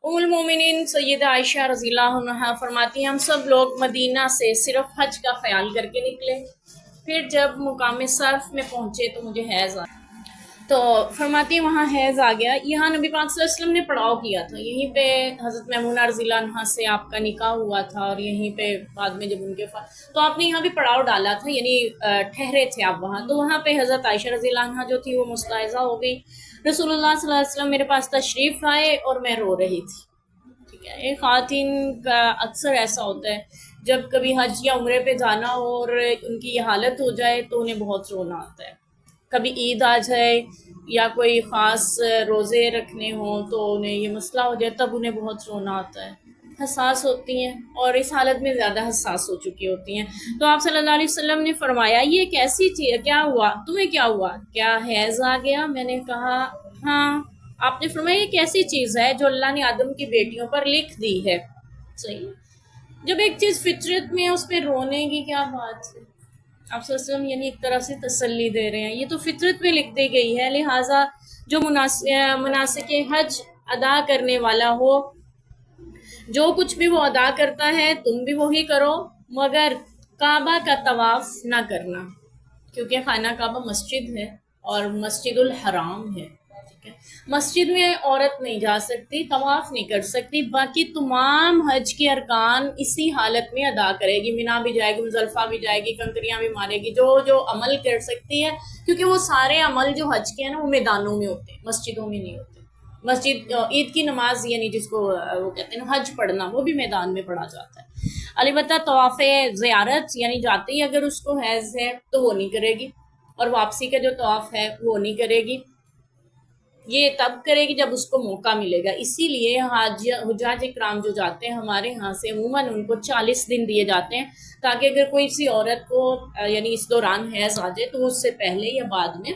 उम्मुल-मोमिनीन सैयदा आयशा रज़ी अल्लाह अन्हा फरमाती हैं, हम सब लोग मदीना से सिर्फ हज का ख्याल करके निकले। फिर जब मुकाम सर्फ में पहुंचे तो मुझे हैज़ आ, तो फरमाती हैं वहाँ हैज़ आ गया। यहाँ नबी पाक सल्लल्लाहु अलैहि वसल्लम ने पड़ाव किया था, यहीं पे हज़रत मैमूना रज़ी अल्लाह अन्हा से आपका निकाह हुआ था और यहीं पे बाद में जब उनके तो आपने यहाँ भी पड़ाव डाला था, यानी ठहरे थे आप वहाँ। तो वहाँ पे हज़रत आयशा रज़ी अल्लाह अन्हा जो थी वो मुस्तैज़ा हो गई। रसूलुल्लाह सल्लल्लाहु अलैहि वसल्लम मेरे पास तशरीफ़ आए और मैं रो रही थी। ठीक है, एक ख़ातिन का अक्सर ऐसा होता है, जब कभी हज या उम्रे पे जाना हो और उनकी ये हालत हो जाए तो उन्हें बहुत रोना आता है। कभी ईद आ जाए या कोई ख़ास रोज़े रखने हों तो उन्हें ये मसला हो जाए, तब उन्हें बहुत रोना आता है। हसास होती हैं और इस हालत में ज़्यादा हसास हो चुकी होती हैं। तो आप सल्लल्लाहु अलैहि वसल्लम ने फरमाया, ये कैसी चीज़, क्या हुआ तुम्हें, क्या हुआ, क्या हैज़ आ गया? मैंने कहा हाँ। आपने फरमाया ये कैसी चीज़ है जो अल्लाह ने आदम की बेटियों पर लिख दी है। सही, जब एक चीज़ फितरत में है उस पर रोने की क्या बात है। आप वसल्लम यानी एक तरह से तसल्ली दे रहे हैं, ये तो फितरत में लिख दी गई है, लिहाजा जो मुनासिक हज अदा करने वाला हो, जो कुछ भी वो अदा करता है तुम भी वही करो, मगर काबा का तवाफ ना करना, क्योंकि खाना काबा मस्जिद है और मस्जिदुल हराम है। ठीक है, मस्जिद में औरत नहीं जा सकती, तवाफ नहीं कर सकती, बाकी तमाम हज के अरकान इसी हालत में अदा करेगी। मिना भी जाएगी, मुजल्फा भी जाएगी, कंकरियां भी मारेगी, जो जो अमल कर सकती है, क्योंकि वो सारे अमल जो हज के हैं ना वो मैदानों में होते हैं, मस्जिदों में नहीं होते। मस्जिद ईद की नमाज यानी जिसको वो कहते हैं ना हज पढ़ना, वो भी मैदान में पढ़ा जाता है। अलबत्ता तवाफ़ ज़ियारत यानी जाते ही अगर उसको हैज़ है तो वो नहीं करेगी, और वापसी का जो तवाफ़ है वो नहीं करेगी, ये तब करेगी जब उसको मौका मिलेगा। इसीलिए हुज्जाज इकराम जो जाते हैं हमारे यहाँ से, अमूमन उनको 40 दिन दिए जाते हैं, ताकि अगर कोई सी औरत को यानी इस दौरान हैज़ आ जाए तो उससे पहले या बाद में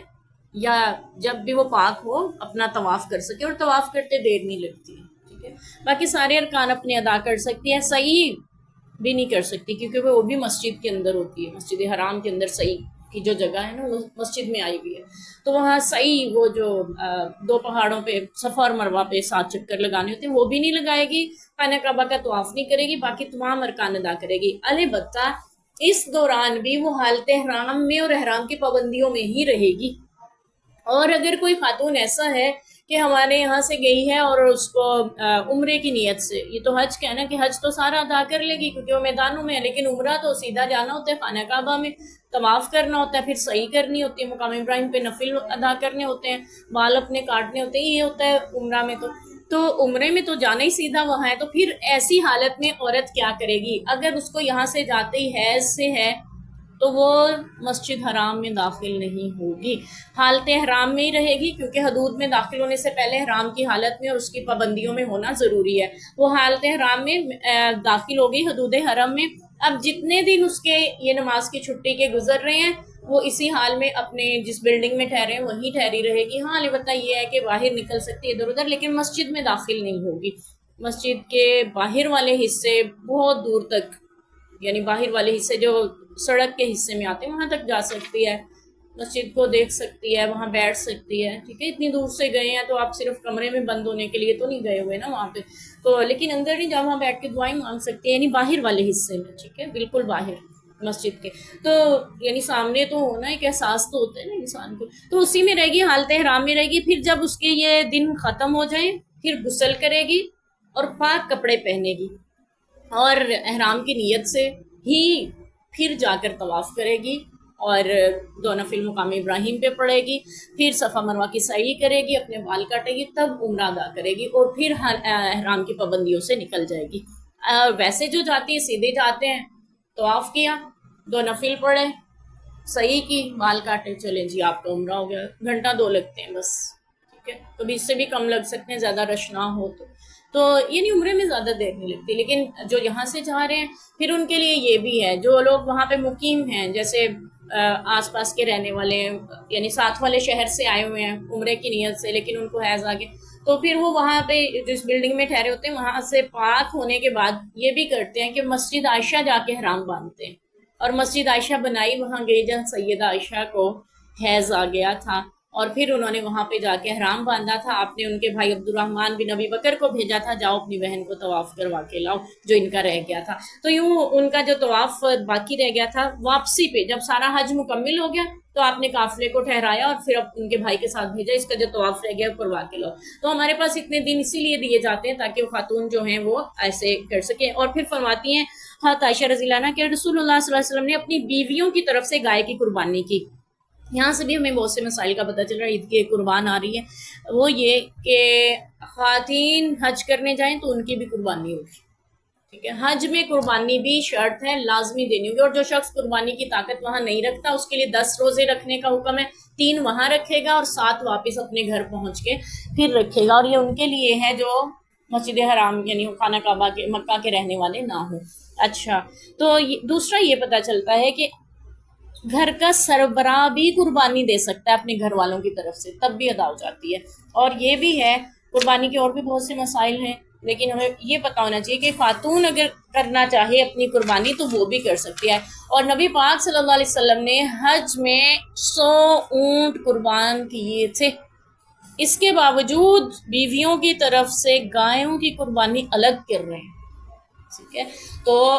या जब भी वो पाक हो अपना तवाफ़ कर सके, और तवाफ़ करते देर नहीं लगती है। ठीक है, बाकी सारे अरकान अपने अदा कर सकती है, सही भी नहीं कर सकती क्योंकि वो भी मस्जिद के अंदर होती है। मस्जिद हराम के अंदर सही की जो जगह है ना वो मस्जिद में आई हुई है, तो वहाँ सही वो जो दो पहाड़ों पे सफ़ा और मरवा पे 7 चक्कर लगाने होते हैं वो भी नहीं लगाएगी, खाना काबा का तवाफ़ नहीं करेगी, बाकी तमाम अरकान अदा करेगी। अलबत्ता इस दौरान भी वो हालत एहराम में और एहराम की पाबंदियों में ही रहेगी। और अगर कोई खातून ऐसा है कि हमारे यहाँ से गई है और उसको उम्रे की नीयत से, ये तो हज का है ना कि हज तो सारा अदा कर लेगी क्योंकि वो मैदानों में है, लेकिन उम्रा तो सीधा जाना होता है, खाना काबा में तवाफ करना होता है, फिर सही करनी होती है, मुकाम इब्राहिम पे नफिल अदा करने होते हैं, बाल अपने काटने होते हैं, ये होता है उम्रा में। तो उम्रे में तो जाना ही सीधा वहाँ है, तो फिर ऐसी हालत में औरत क्या करेगी? अगर उसको यहाँ से जाते ही हैज से है तो वो मस्जिद हराम में दाखिल नहीं होगी, हालत हराम में ही रहेगी, क्योंकि हदूद में दाखिल होने से पहले हराम की हालत में और उसकी पाबंदियों में होना ज़रूरी है। वो हालत हराम में दाखिल हो गई हदूद हरम में। अब जितने दिन उसके ये नमाज की छुट्टी के गुजर रहे हैं वो इसी हाल में अपने जिस बिल्डिंग में ठहरे हैं वहीं ठहरी रहेगी। हाँ, अलबत्ता ये है कि बाहर निकल सकती है इधर उधर, लेकिन मस्जिद में दाखिल नहीं होगी। मस्जिद के बाहर वाले हिस्से बहुत दूर तक, यानी बाहर वाले हिस्से जो सड़क के हिस्से में आते हैं वहाँ तक जा सकती है, मस्जिद को देख सकती है, वहाँ बैठ सकती है। ठीक है, इतनी दूर से गए हैं तो आप सिर्फ कमरे में बंद होने के लिए तो नहीं गए हुए ना वहाँ पे, तो लेकिन अंदर नहीं, जहाँ वहाँ बैठ के दुआएं मांग सकती है, यानी बाहर वाले हिस्से में। ठीक है, बिल्कुल बाहर मस्जिद के, तो यानी सामने तो होना एक एहसास तो होता है ना इंसान को, तो उसी में रहेगी, हालत हराम में रहेगी। फिर जब उसके ये दिन ख़त्म हो जाए फिर गुस्ल करेगी और पाक कपड़े पहनेगी और एहराम की नीयत से ही फिर जाकर तवाफ़ करेगी और दो नफिल मुकाम इब्राहिम पे पड़ेगी, फिर सफ़ा मरवा की सई करेगी, अपने बाल काटेगी, तब उम्रा अदा करेगी और फिर एहराम की पाबंदियों से निकल जाएगी। वैसे जो जाती है सीधे जाते हैं, तवाफ़ किया, दो नफिल पढ़े, सही की, बाल काटे, चले जी आपका उम्रा हो गया। घंटा 2 लगते हैं बस। ठीक है, कभी इससे भी कम लग सकते हैं ज़्यादा रश ना हो तो यानी उम्रे में ज़्यादा देर नहीं लगती। लेकिन जो यहाँ से जा रहे हैं फिर उनके लिए ये भी है, जो लोग वहाँ पे मुकीम हैं, जैसे आसपास के रहने वाले यानी साथ वाले शहर से आए हुए हैं उम्रे की नीयत से, लेकिन उनको हैज़ आगे, तो फिर वो वहाँ पे जिस बिल्डिंग में ठहरे होते हैं वहाँ से पाक होने के बाद ये भी करते हैं कि मस्जिद आयशा जाके हराम बांधते हैं, और मस्जिद आयशा बनाई वहाँ गई जहाँ सैयदा आयशा को हैज़ आ गया था, اور پھر انہوں نے وہاں پہ جا کے احرام باندھا تھا. آپ نے ان کے بھائی عبد الرحمن بن ابی بکر کو بھیجا تھا جاؤ اپنی بہن کو طواف کروا کے لاؤ جو ان کا رہ گیا تھا. تو یوں ان کا جو طواف باقی رہ گیا تھا واپسی پہ جب سارا حج مکمل ہو گیا تو آپ نے قافلے کو ٹھہرایا اور پھر اب ان کے بھائی کے ساتھ بھیجا اس کا جو طواف رہ گیا وہ کروا کے لاؤ. تو ہمارے پاس اتنے دن اسی لیے دیے جاتے ہیں تاکہ وہ خاتون جو ہیں وہ ایسے کر سکیں. اور پھر فرماتی ہیں حضرت عائشہ رضی اللہ عنہا کہ رسول اللہ صلی اللہ علیہ وسلم نے اپنی بیویوں کی طرف سے گائے کی قربانی کی. یہاں سے بھی ہمیں بہت سے مسائل کا پتہ چل رہا ہے. عید کے قربان آ رہی ہے وہ یہ کہ خواتین حج کرنے جائیں تو ان کی بھی قربانی ہوگی. ٹھیک ہے, حج میں قربانی بھی شرط ہے, لازمی دینی ہوگی. اور جو شخص قربانی کی طاقت وہاں نہیں رکھتا اس کے لیے 10 روزے رکھنے کا حکم ہے, 3 وہاں رکھے گا اور 7 واپس اپنے گھر پہنچ کے پھر رکھے گا. اور یہ ان کے لیے ہے جو مسجد حرام یعنی خانہ کعبہ کے مکہ کے رہنے والے نہ ہوں. اچھا, تو دوسرا یہ پتہ چلتا ہے کہ گھر کا سربراہ بھی قربانی دے سکتا ہے اپنے گھر والوں کی طرف سے, تب بھی ادا ہو جاتی ہے. اور یہ بھی ہے قربانی کے اور بھی بہت سے مسائل ہیں, لیکن ہمیں یہ پتہ ہونا چاہیے کہ خاتون اگر کرنا چاہے اپنی قربانی تو وہ بھی کر سکتی ہے. اور نبی پاک صلی اللہ علیہ وسلم نے حج میں 100 اونٹ قربان کیے تھے. اس کے باوجود بیویوں کی طرف سے گایوں کی قربانی الگ کر رہے ہیں. ٹھیک ہے, تو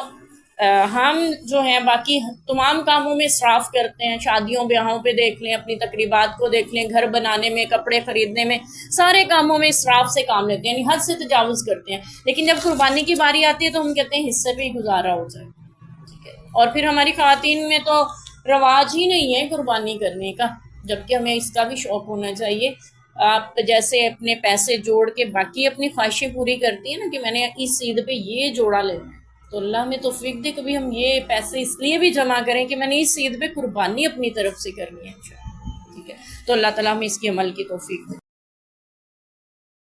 ہم جو ہیں باقی تمام کاموں میں اسراف کرتے ہیں. شادیوں بیاہوں پہ دیکھ لیں, اپنی تقریبات کو دیکھ لیں, گھر بنانے میں, کپڑے خریدنے میں, سارے کاموں میں اسراف سے کام لیتے ہیں, یعنی حد سے تجاوز کرتے ہیں. لیکن جب قربانی کی باری آتی ہے تو ہم کہتے ہیں حصے پہ ہی گزارا ہو جائے. ٹھیک ہے, اور پھر ہماری خواتین میں تو رواج ہی نہیں ہے قربانی کرنے کا, جبکہ ہمیں اس کا بھی شوق ہونا چاہیے. آپ جیسے اپنے پیسے جوڑ کے باقی اپنی خواہشیں پوری کرتی ہیں نا کہ میں نے اس عید پہ یہ جوڑا لینا ہے, تو اللہ ہمیں توفیق دے کبھی ہم یہ پیسے اس لیے بھی جمع کریں کہ میں نے اس عید پہ قربانی اپنی طرف سے کرنی ہے. ٹھیک ہے, تو اللہ تعالیٰ ہمیں اس کی عمل کی توفیق دے.